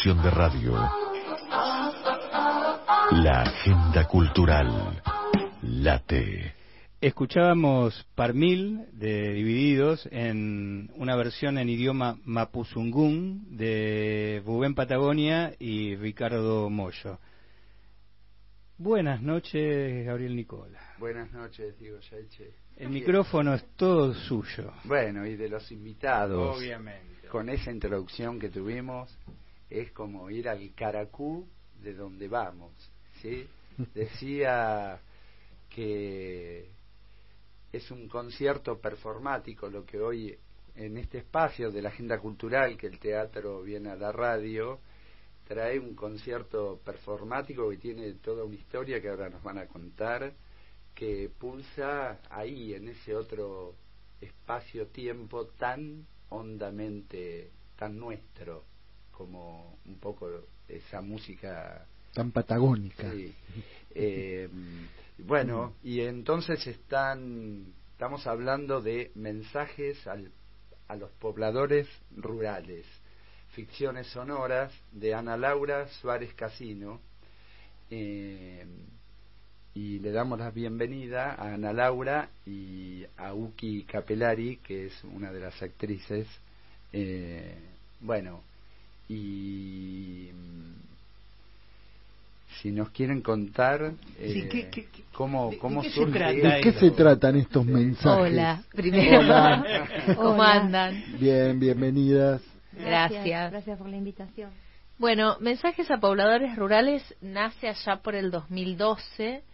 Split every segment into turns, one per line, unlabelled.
estación de radio. La agenda cultural. Late.
Escuchábamos Parmil de Divididos en una versión en idioma mapuzungún de Rubén Patagonia y Ricardo Mollo. Buenas noches, Gabriel Nicola.
Buenas noches, Diego Yaiche.
El micrófono es todo suyo.
Bueno, y de los invitados.
Obviamente.
Con esa introducción que tuvimos, es como ir al Caracú de donde vamos, ¿sí? Decía que es un concierto performático lo que hoy en este espacio de la agenda cultural que el teatro viene a la radio trae, un concierto performático que tiene toda una historia que ahora nos van a contar, que pulsa ahí en ese otro espacio-tiempo tan hondamente, tan nuestro, como un poco esa música
tan patagónica.
Sí. Bueno, y entonces estamos hablando de mensajes a los pobladores rurales, ficciones sonoras de Ana Laura Suárez Casino, y le damos la bienvenida a Ana Laura y a Uki Capelari, que es una de las actrices. Bueno, y si nos quieren contar cómo surge,
¿de qué se tratan estos mensajes?
Hola, primero.
Hola.
¿Cómo andan?
Bien, bienvenidas.
Gracias por la invitación. Bueno, Mensajes a Pobladores Rurales nace allá por el 2012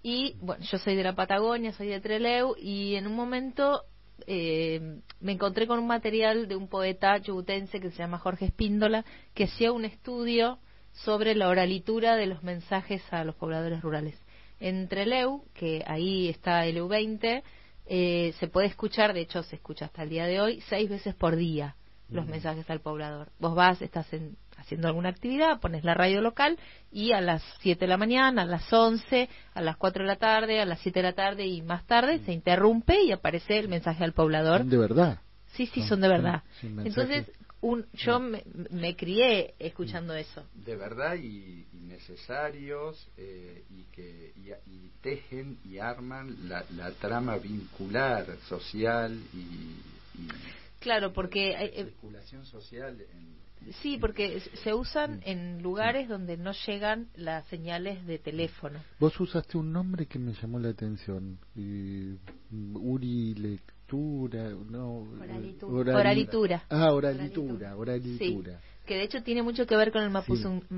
y, bueno, yo soy de la Patagonia, soy de Trelew, y en un momento me encontré con un material de un poeta chubutense que se llama Jorge Espíndola, que hacía un estudio sobre la oralitura de los mensajes a los pobladores rurales. En Trelew, que ahí está el EU20, se puede escuchar, de hecho se escucha hasta el día de hoy, 6 veces por día los mensajes al poblador. Vos vas, estás haciendo alguna actividad, pones la radio local y a las 7 de la mañana, a las 11, a las 4 de la tarde, a las 7 de la tarde y más tarde se interrumpe y aparece el mensaje al poblador.
¿Son de verdad?
Sí, son de verdad.
Sí,
entonces, yo me crié escuchando eso.
De verdad y necesarios, y tejen y arman la trama vincular, social y
claro, porque
circulación social.
Sí, porque se usan en lugares donde no llegan las señales de teléfono.
Vos usaste un nombre que me llamó la atención, Lectura, no,
oralitura.
Oralitura.
Sí, que de hecho tiene mucho que ver con el mapuzungún,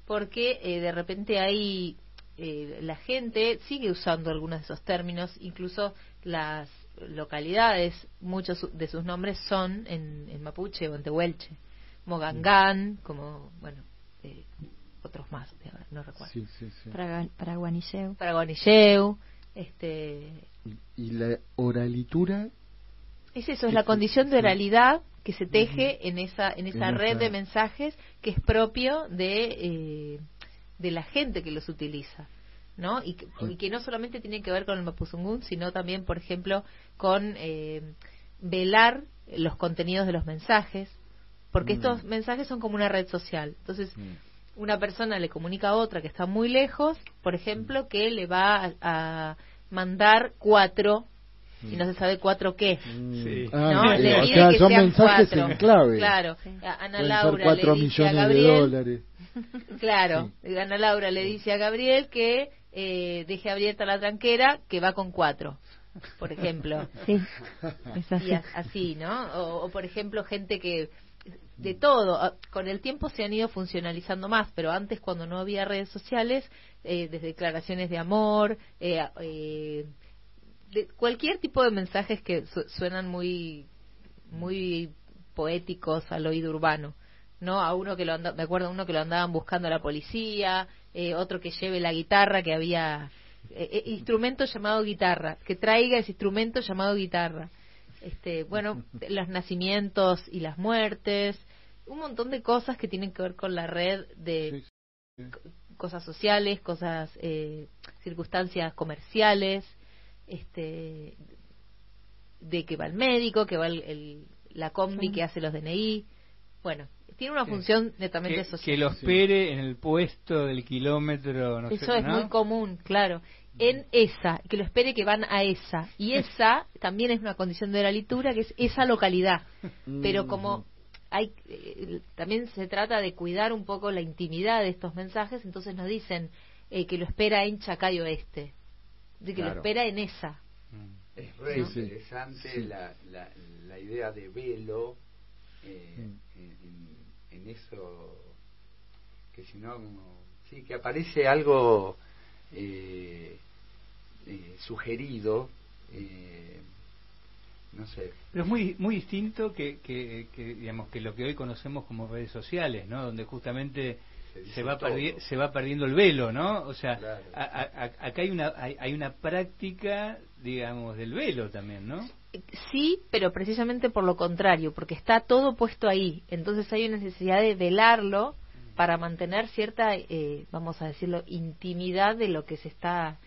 porque de repente hay la gente sigue usando algunos de esos términos, incluso las localidades, muchos de sus nombres son en mapuche o en tehuelche, Mogangán, como, bueno, otros más, no recuerdo.
Sí.
Paraguanilleu,
¿Y la oralitura?
Es eso, es la condición de oralidad que se teje en esa red de mensajes que es propio de la gente que los utiliza, ¿no? Y que no solamente tiene que ver con el mapuzungún, sino también, por ejemplo, con velar los contenidos de los mensajes, porque estos mensajes son como una red social. Entonces, una persona le comunica a otra que está muy lejos, por ejemplo, que le va a mandar 4 y no se sabe 4 qué.
Sí.
¿No? Le pide que
son
sean
mensajes
4.
en clave.
Claro.
Sí.
Ana
Pueden
Laura
ser 4
le dice a
millones
Gabriel,
de dólares.
Claro, sí. Ana Laura le dice a Gabriel que deje abierta la tranquera, que va con 4, por ejemplo.
Sí, es así.
Y así, ¿no? O por ejemplo, gente que de todo, con el tiempo se han ido funcionalizando más, pero antes, cuando no había redes sociales, desde declaraciones de amor, de cualquier tipo de mensajes que suenan muy poéticos al oído urbano, ¿no? A uno que me acuerdo uno que lo andaban buscando a la policía, otro que lleve la guitarra, que había instrumento llamado guitarra, que traiga ese instrumento llamado guitarra. Bueno, los nacimientos y las muertes, un montón de cosas que tienen que ver con la red de cosas sociales, cosas, circunstancias comerciales, de que va el médico, que va la combi que hace los DNI. Bueno, tiene una función netamente social.
Que lo espere en el puesto del kilómetro, no
Eso
sé,
es
¿no?
muy común, claro. En esa, que lo espere que van a esa. Y esa también es una condición de oralitura, que es esa localidad. Pero como hay también se trata de cuidar un poco la intimidad de estos mensajes, entonces nos dicen que lo espera en Chacay Oeste, de que lo espera en esa.
Es re interesante la idea de velo en eso, que si no, sí, que aparece algo sugerido, no sé.
Pero es muy distinto que digamos que lo que hoy conocemos como redes sociales, ¿no? Donde justamente se va perdiendo el velo, ¿no? O sea,
claro.
Acá hay una práctica, digamos, del velo también, ¿no?
Sí, pero precisamente por lo contrario, porque está todo puesto ahí. Entonces hay una necesidad de velarlo para mantener cierta, vamos a decirlo, intimidad de lo que se está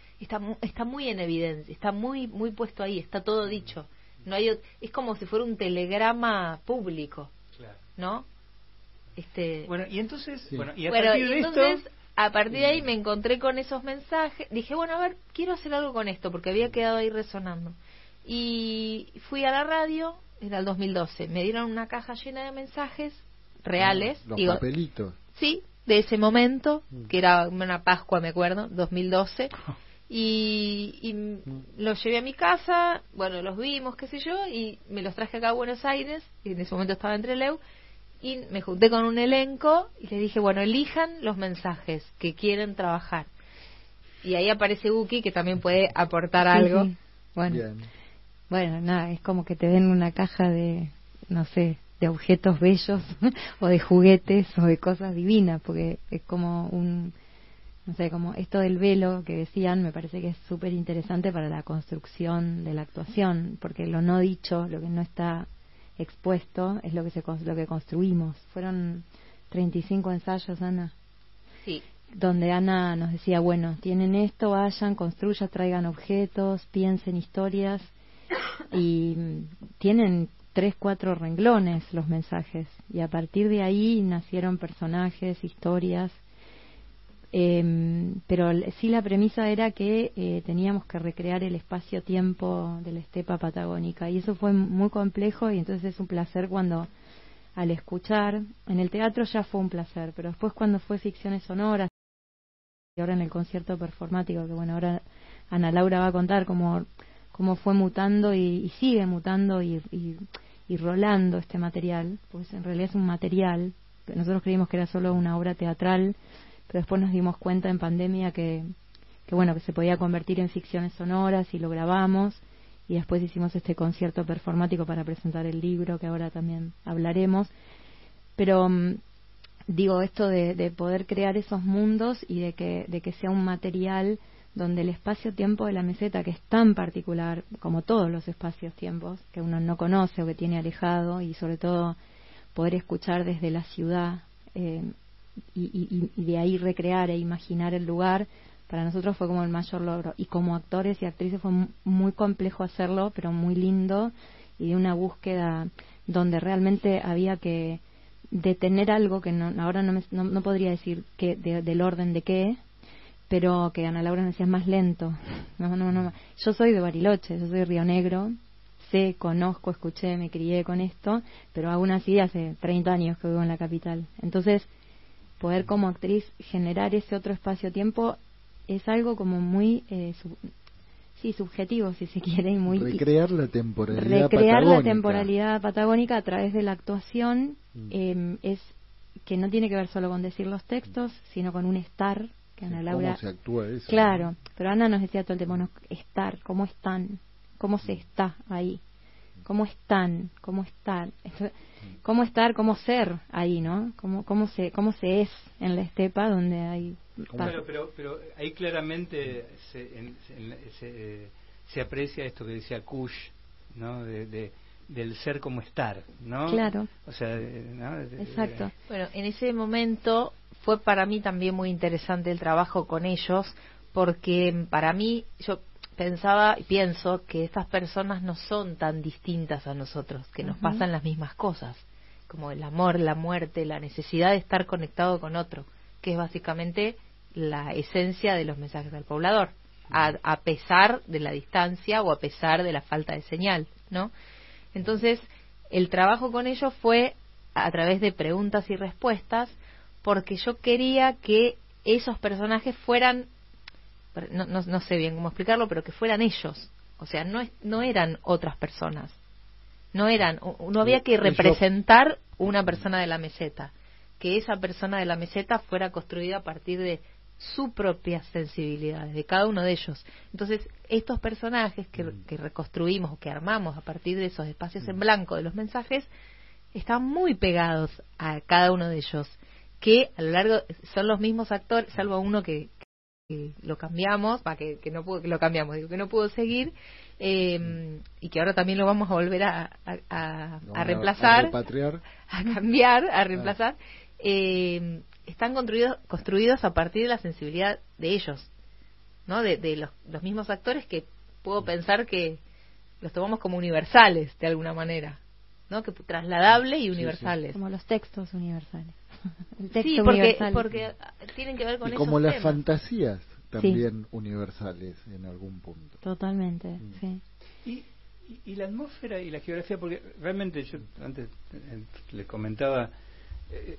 muy en evidencia, está muy puesto ahí, está todo dicho. No hay, es como si fuera un telegrama público,
claro,
¿no?
Bueno, y entonces,
y
esto,
a partir de ahí me encontré con esos mensajes, dije, bueno, a ver, quiero hacer algo con esto, porque había quedado ahí resonando. Y fui a la radio, era el 2012, me dieron una caja llena de mensajes reales.
Los papelitos.
Sí, de ese momento, que era una Pascua, me acuerdo, 2012. Y los llevé a mi casa, bueno, los vimos, qué sé yo, y me los traje acá a Buenos Aires, y en ese momento estaba en Trelew, y me junté con un elenco y les dije, bueno, elijan los mensajes que quieren trabajar. Y ahí aparece Uki, que también puede aportar algo.
Sí. Bueno, nada, es como que te den una caja de, no sé, de objetos bellos o de juguetes o de cosas divinas, porque es como no sé, como esto del velo que decían, me parece que es súper interesante para la construcción de la actuación, porque lo no dicho, lo que no está expuesto, es lo que construimos. Fueron 35 ensayos, Ana.
Sí.
Donde Ana nos decía, bueno, tienen esto, vayan, construyan, traigan objetos, piensen historias, y tienen 3-4 renglones los mensajes, y a partir de ahí nacieron personajes, historias. Pero sí, la premisa era que teníamos que recrear el espacio-tiempo de la estepa patagónica, y eso fue muy complejo, y entonces es un placer cuando, al escuchar, en el teatro ya fue un placer, pero después cuando fue ficciones sonoras, y ahora en el concierto performático, que bueno, ahora Ana Laura va a contar cómo fue mutando y sigue mutando y rolando este material, pues en realidad es un material. Nosotros creímos que era solo una obra teatral, pero después nos dimos cuenta en pandemia que bueno, que se podía convertir en ficciones sonoras, y lo grabamos, y después hicimos este concierto performático para presentar el libro, que ahora también hablaremos. Pero digo, esto de poder crear esos mundos y de que sea un material donde el espacio-tiempo de la meseta, que es tan particular como todos los espacios-tiempos que uno no conoce o que tiene alejado, y sobre todo poder escuchar desde la ciudad, y de ahí recrear e imaginar el lugar, para nosotros fue como el mayor logro. Y como actores y actrices fue muy complejo hacerlo, pero muy lindo, y de una búsqueda donde realmente había que detener algo que ahora no podría decir del orden de qué, pero que Ana Laura me decía, más lento. No. Yo soy de Bariloche, yo soy de Río Negro, conozco, escuché, me crié con esto, pero aún así hace 30 años que vivo en la capital. Entonces, poder como actriz generar ese otro espacio-tiempo es algo como muy subjetivo, si se quiere, y muy
recrear la temporalidad
patagónica a través de la actuación. Es que no tiene que ver solo con decir los textos, sino con un estar, que Ana Laura,
cómo se actúa eso,
claro,
¿no?
Pero Ana nos decía todo el tiempo, estar, cómo están, cómo se está ahí, cómo están, cómo estar. Cómo estar, cómo ser ahí, ¿no? Cómo se es en la estepa, donde hay...
Pero ahí claramente se aprecia esto que decía Kush, ¿no? Del ser como estar, ¿no?
Claro.
O sea, ¿no?
Exacto.
Bueno, en ese momento fue para mí también muy interesante el trabajo con ellos, porque para mí, yo pensaba y pienso que estas personas no son tan distintas a nosotros, que nos pasan las mismas cosas, como el amor, la muerte, la necesidad de estar conectado con otro, que es básicamente la esencia de los mensajes del poblador, a pesar de la distancia o a pesar de la falta de señal, ¿no? Entonces, el trabajo con ellos fue a través de preguntas y respuestas, porque yo quería que esos personajes fueran, no sé bien cómo explicarlo, pero que fueran ellos. O sea, no eran otras personas. No había que representar una persona de la meseta. Que esa persona de la meseta fuera construida a partir de su propia sensibilidad, de cada uno de ellos. Entonces, estos personajes que reconstruimos o que armamos a partir de esos espacios en blanco de los mensajes, están muy pegados a cada uno de ellos, que a lo largo son los mismos actores, salvo uno que lo cambiamos, que no pudo seguir, y que ahora también lo vamos a volver a reemplazar, a cambiar, a reemplazar. Están construidos a partir de la sensibilidad de ellos, ¿no? De los mismos actores, que puedo pensar que los tomamos como universales de alguna manera, ¿no? Que trasladables y universales.
Como los textos universales. El texto
sí, porque tienen que ver con
y
esos
como las
temas.
fantasías también universales en algún punto.
Totalmente, sí.
Y la atmósfera y la geografía, porque realmente yo antes les comentaba,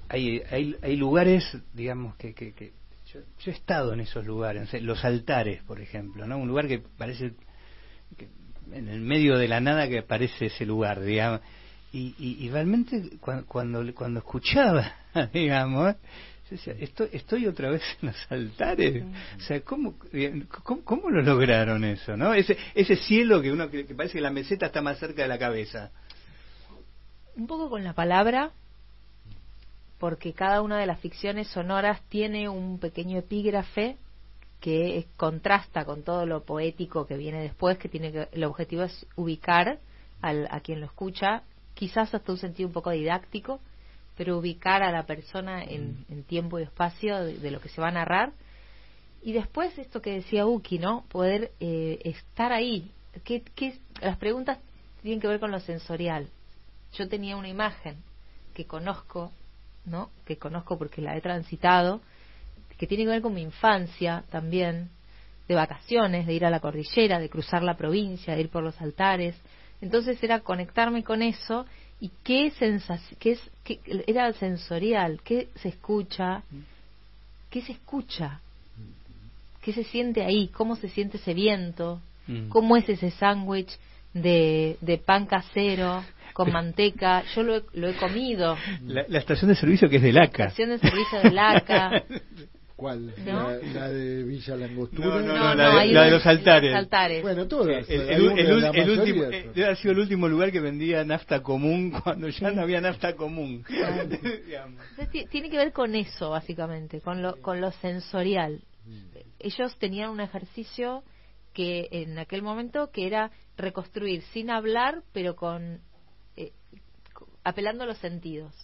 hay lugares, digamos, que yo he estado en esos lugares, los altares, por ejemplo, ¿no? Un lugar que parece que en el medio de la nada que aparece ese lugar, digamos, y realmente cuando escuchaba, digamos, yo decía, estoy otra vez en los altares. O sea, ¿cómo lo lograron eso, no? Ese cielo que parece que la meseta está más cerca de la cabeza.
Un poco con la palabra, porque cada una de las ficciones sonoras tiene un pequeño epígrafe que contrasta con todo lo poético que viene después, el objetivo es ubicar a quien lo escucha, quizás hasta un sentido un poco didáctico, pero ubicar a la persona en tiempo y espacio de lo que se va a narrar. Y después esto que decía Uki, ¿no? Poder estar ahí. Las preguntas tienen que ver con lo sensorial. Yo tenía una imagen que conozco, ¿no? Que conozco porque la he transitado, que tiene que ver con mi infancia también, de vacaciones, de ir a la cordillera, de cruzar la provincia, de ir por los altares. Entonces era conectarme con eso y qué era sensorial, qué se escucha, qué se siente ahí, cómo se siente ese viento, cómo es ese sándwich de pan casero con manteca. Yo lo he comido.
La estación de servicio que es de Laca.
La estación de servicio de Laca.
¿Cuál?
¿No?
¿La de Villa Langostura?
No, la de los altares.
Bueno, todas.
El último, ha sido el último lugar que vendía nafta común cuando ya no había nafta común.
Tiene que ver con eso, básicamente, con lo sensorial. Ellos tenían un ejercicio que en aquel momento que era reconstruir sin hablar, pero apelando a los sentidos.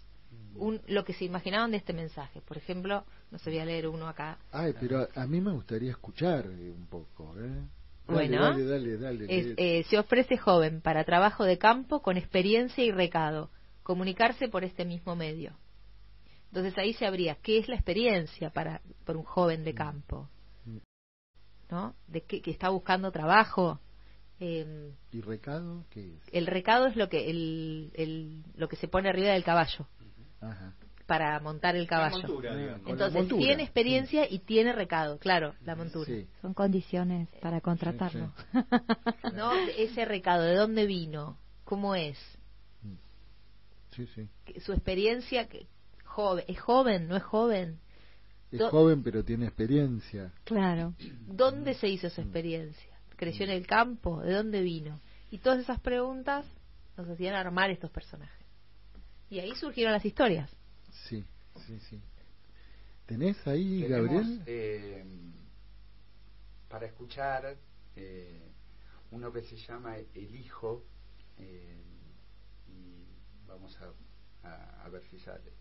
Lo que se imaginaban de este mensaje. Por ejemplo, no sé, voy a leer uno acá.
Pero a mí me gustaría escuchar un poco,
Bueno,
dale.
Se ofrece joven para trabajo de campo con experiencia y recado, comunicarse por este mismo medio. Entonces ahí se abría, ¿qué es la experiencia por un joven de campo? ¿No? ¿De que está buscando trabajo?
¿Y recado qué es?
El recado es lo que se pone arriba del caballo.
Ajá.
Para montar el caballo. Entonces tiene experiencia y tiene recado, claro, la montura.
Sí.
Son condiciones para contratarlo.
Sí.
No, ese recado, ¿de dónde vino? ¿Cómo es?
Sí.
Su experiencia, ¿es joven? ¿No es joven?
Es joven pero tiene experiencia.
Claro.
¿Dónde se hizo esa experiencia? ¿Creció en el campo? ¿De dónde vino? Y todas esas preguntas nos hacían armar estos personajes. Y ahí surgieron las historias.
Sí. ¿Tenés ahí, Gabriel?
Para escuchar uno que se llama El Hijo, y vamos a ver si sale.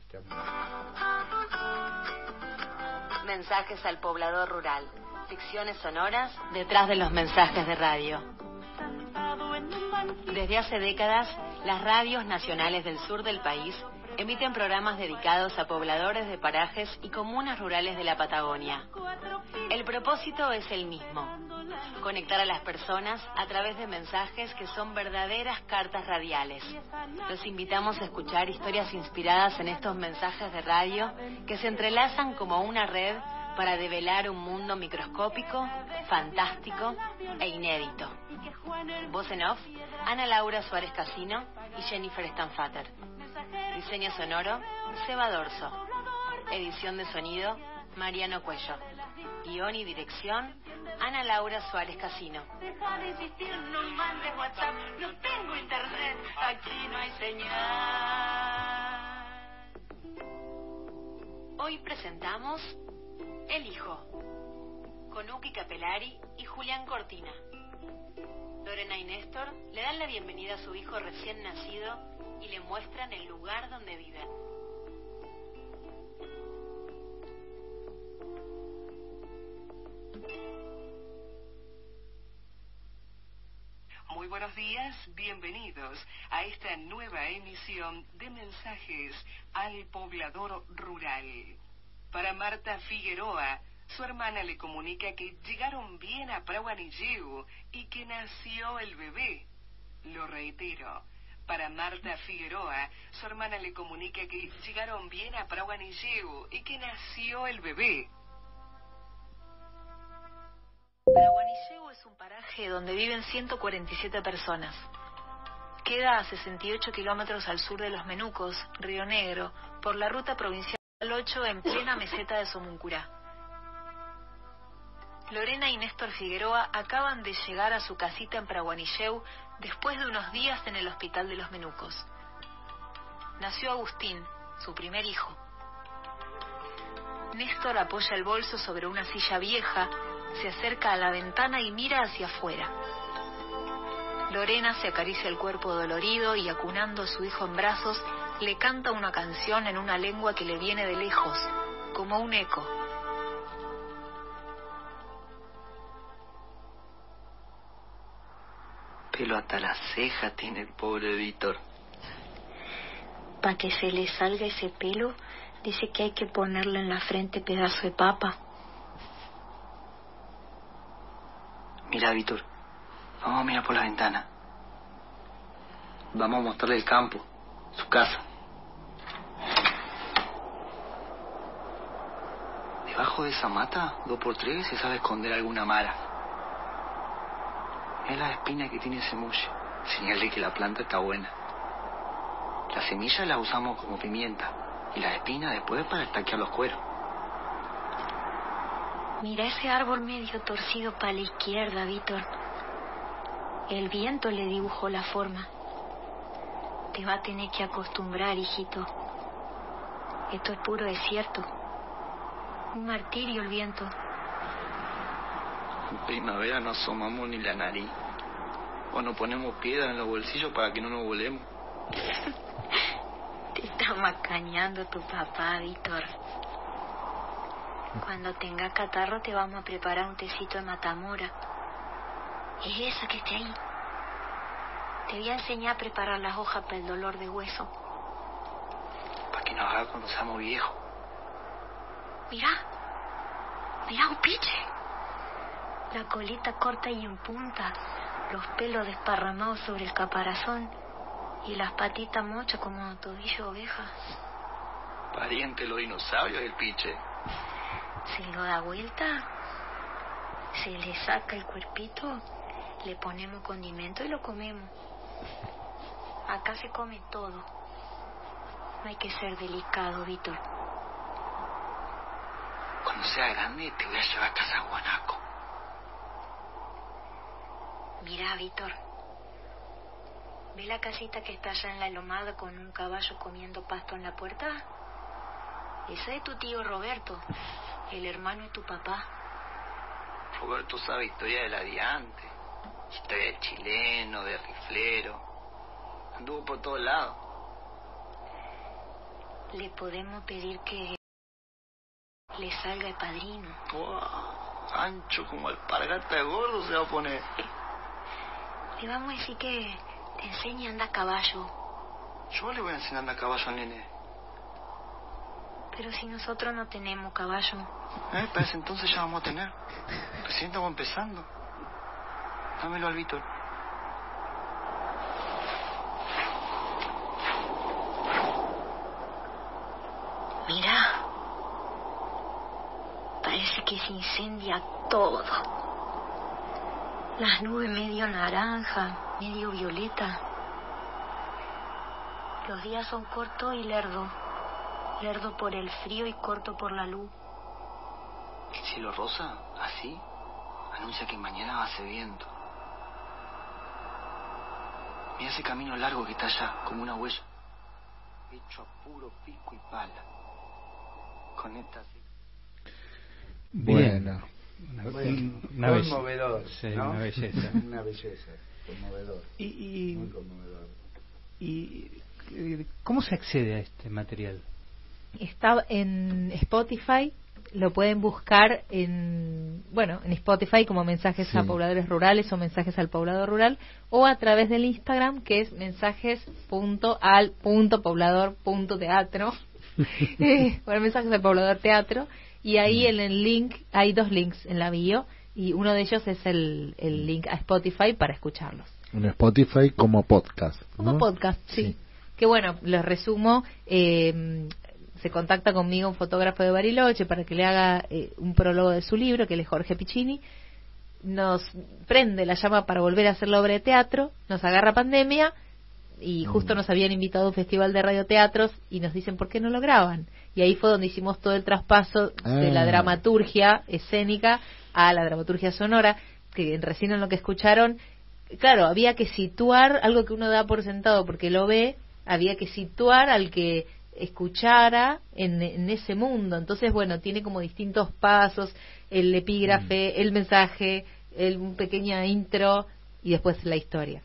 Estamos...
Mensajes al poblador rural. Ficciones sonoras detrás de los mensajes de radio. Desde hace décadas, las radios nacionales del sur del país emiten programas dedicados a pobladores de parajes y comunas rurales de la Patagonia. El propósito es el mismo: conectar a las personas a través de mensajes que son verdaderas cartas radiales. Los invitamos a escuchar historias inspiradas en estos mensajes de radio que se entrelazan como una red para develar un mundo microscópico, fantástico e inédito. Voz en off, Ana Laura Suárez Casino y Jennifer Stanfater. Diseño sonoro, Seba Dorso. Edición de sonido, Mariano Cuello. Guión y dirección, Ana Laura Suárez Casino. Deja de insistir, no mandes WhatsApp, no tengo internet, aquí no hay señal. Hoy presentamos El Hijo, con Uki Capelari y Julián Cortina. Lorena y Néstor le dan la bienvenida a su hijo recién nacido y le muestran el lugar donde viven.
Muy buenos días, bienvenidos a esta nueva emisión de Mensajes al Poblador Rural. Para Marta Figueroa, su hermana le comunica que llegaron bien a Prahuanilleu y que nació el bebé. Lo reitero, para Marta Figueroa, su hermana le comunica que llegaron bien a Prahuanilleu y que nació el bebé.
Prahuanilleu es un paraje donde viven 147 personas. Queda a 68 kilómetros al sur de Los Menucos, Río Negro, por la ruta provincial 8 en plena meseta de Somuncurá. Lorena y Néstor Figueroa acaban de llegar a su casita en Prahuanilleu después de unos días en el hospital de Los Menucos. Nació Agustín, su primer hijo. Néstor apoya el bolso sobre una silla vieja, se acerca a la ventana y mira hacia afuera. Lorena se acaricia el cuerpo dolorido y, acunando a su hijo en brazos, le canta una canción en una lengua que le viene de lejos, como un eco.
Pelo hasta la ceja tiene el pobre Víctor.
Para que se le salga ese pelo, dice que hay que ponerle en la frente pedazo de papa.
Mira, Víctor, vamos a mirar por la ventana. Vamos a mostrarle el campo, su casa. Debajo de esa mata, 2x3, se sabe esconder alguna mara. Mira las espinas que tiene ese mulle, señal de que la planta está buena. Las semillas las usamos como pimienta y las espinas después para estaquear los cueros.
Mira ese árbol medio torcido para la izquierda, Víctor. El viento le dibujó la forma. Te va a tener que acostumbrar, hijito. Esto es puro desierto. Un martirio el viento.
En primavera no asomamos ni la nariz. O nos ponemos piedras en los bolsillos para que no nos volemos.
Te está macaneando tu papá, Víctor. Cuando tenga catarro te vamos a preparar un tecito de matamora. Es esa que está ahí. Te voy a enseñar a preparar las hojas para el dolor de hueso.
Para que nos haga cuando seamos viejos.
Mirá. Mirá un piche. La colita corta y en punta. Los pelos desparramados sobre el caparazón. Y las patitas mochas como tobillo de oveja.
Pariente de los dinosaurios el piche.
Se lo da vuelta, se le saca el cuerpito, le ponemos condimento y lo comemos. Acá se come todo. No hay que ser delicado, Víctor.
Cuando sea grande te voy a llevar a casa Guanaco.
Mira, Víctor. ¿Ve la casita que está allá en la lomada con un caballo comiendo pasto en la puerta? Ese es tu tío Roberto, el hermano de tu papá.
Roberto sabe historia de la de antes. Historia de chileno, de riflero. Anduvo por todos lados.
Le podemos pedir que le salga el padrino.
Wow, ancho como alpargata de gordo se va a poner.
Le vamos a decir que te enseñe a andar a caballo.
Yo le voy a enseñar a andar a caballo al nene.
Pero si nosotros no tenemos caballo.
Para ese entonces ya vamos a tener. Recién estamos empezando. Dámelo al Víctor.
Mira, parece que se incendia todo. Las nubes medio naranja, medio violeta. Los días son cortos y lerdo. Lerdo por el frío y corto por la luz.
El cielo rosa, así, anuncia que mañana va a ser viento. Mira ese camino largo que está allá, como una huella. Hecho a puro pico y pala. Con esta...
Bueno.
Una
conmovedor,
sí,
¿no?
una belleza.
Una belleza, conmovedor. Muy conmovedor.
¿Y cómo se accede a este material?
Está en Spotify, lo pueden buscar en Spotify como Mensajes a Pobladores Rurales o Mensajes al Poblador Rural, o a través del Instagram, que es mensajes.al.poblador.teatro. Bueno, Mensajes al Poblador Teatro, y ahí en el link hay 2 links en la bio, y uno de ellos es el link a Spotify para escucharlos.
En Spotify como podcast, ¿no?
Como podcast, sí. Que bueno, les resumo, se contacta conmigo un fotógrafo de Bariloche para que le haga un prólogo de su libro, que él es Jorge Piccini. Nos prende la llama para volver a hacer la obra de teatro, nos agarra pandemia y justo nos habían invitado a un festival de radioteatros y nos dicen ¿por qué no lo graban? Y ahí fue donde hicimos todo el traspaso de la dramaturgia escénica a la dramaturgia sonora, que recién en lo que escucharon, claro, había que situar algo que uno da por sentado porque lo ve, había que situar al que escuchara en ese mundo. Entonces, bueno, tiene como distintos pasos, el epígrafe, el mensaje, un pequeña intro y después la historia.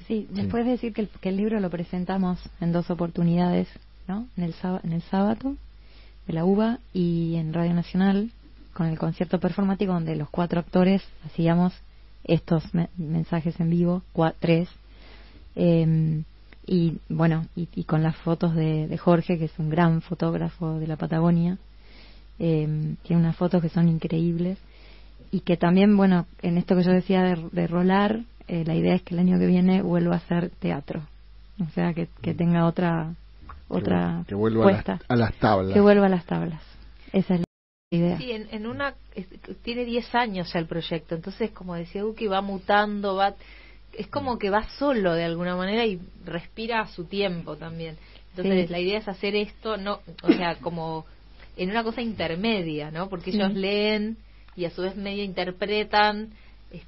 Sí, después de decir que el libro lo presentamos en 2 oportunidades, ¿no? En el sábado de la UBA y en Radio Nacional con el concierto performático donde los 4 actores hacíamos estos mensajes en vivo, 3. Y bueno, y con las fotos de Jorge, que es un gran fotógrafo de la Patagonia. Tiene unas fotos que son increíbles y que también, bueno, en esto que yo decía de rolar, la idea es que el año que viene vuelva a hacer teatro, o sea que tenga otra
que vuelva
puesta,
a las tablas,
que vuelva a las tablas. Esa es la idea.
Sí, tiene 10 años ya el proyecto, entonces como decía Duki, va mutando, es como que va solo de alguna manera y respira a su tiempo también. Entonces la idea es hacer esto, no, o sea, como en una cosa intermedia, ¿no? Porque ellos leen y a su vez medio interpretan,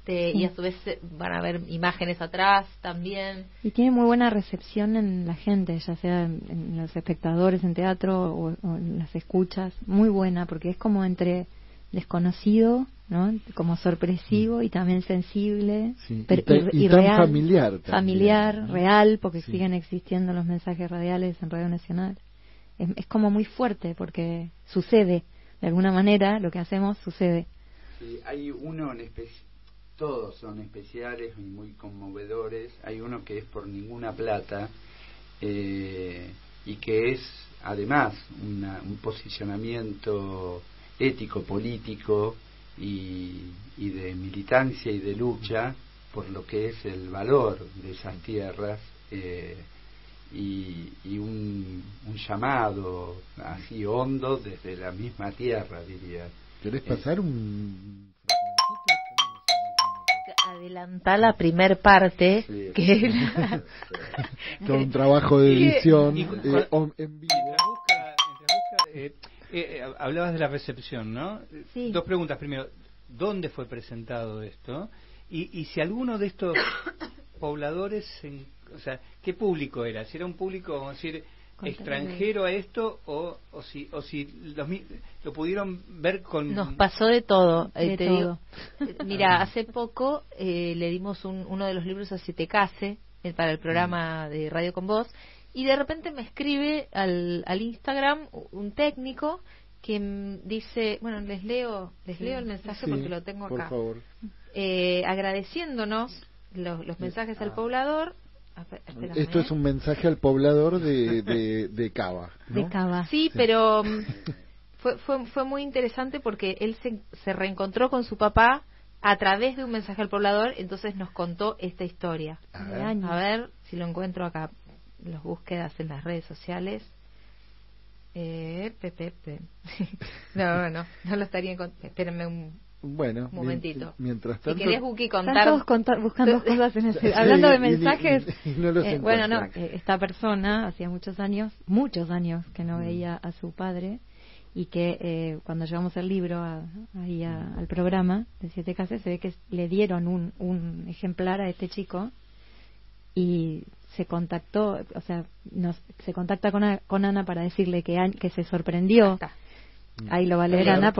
y a su vez van a ver imágenes atrás también.
Y tiene muy buena recepción en la gente, ya sea en los espectadores en teatro o en las escuchas, muy buena, porque es como entre desconocido, ¿no? Como sorpresivo y también sensible, pero
y
real,
tan familiar también,
familiar,
¿no?
real, porque siguen existiendo los mensajes radiales en Radio Nacional. Es como muy fuerte porque sucede, de alguna manera lo que hacemos sucede.
Sí, hay uno en especial, todos son especiales y muy conmovedores. Hay uno que es Por Ninguna Plata, y que es además un posicionamiento ético, político y de militancia y de lucha por lo que es el valor de esas tierras, y un llamado así hondo desde la misma tierra, diría.
¿Querés pasar un
adelantar la primer parte, que
todo un trabajo de edición en vivo.
Hablabas de la recepción, ¿no?
Sí.
2 preguntas. Primero, ¿dónde fue presentado esto? Y si alguno de estos pobladores, o sea, ¿qué público era? Si era un público, vamos a decir, extranjero a esto, o si lo pudieron ver con...
Nos pasó de todo.
De
te
todo.
Digo, mira, hace poco le dimos uno de los libros a Sietecase para el programa de Radio con Voz, y de repente me escribe al Instagram un técnico que dice, bueno, les leo el mensaje porque lo tengo acá.
Por favor.
Agradeciéndonos los mensajes al poblador.
Esto es un mensaje al poblador de Cava, ¿no?
De Cava.
Sí, pero fue muy interesante porque él se reencontró con su papá a través de un mensaje al poblador, entonces nos contó esta historia. A ver si lo encuentro acá. Las búsquedas en las redes sociales. No lo estaría encontrando. Espérenme un momentito.
Mientras tanto,
si querés, Buki, contar.
Están todos buscando cosas en el... Hablando de mensajes.
No
esta persona hacía muchos años que no veía a su padre, y que cuando llevamos el libro al programa de 7 Casas, se ve que le dieron un ejemplar a este chico y se contactó, se contacta con Ana para decirle que se sorprendió. Ahí lo va a leer Ana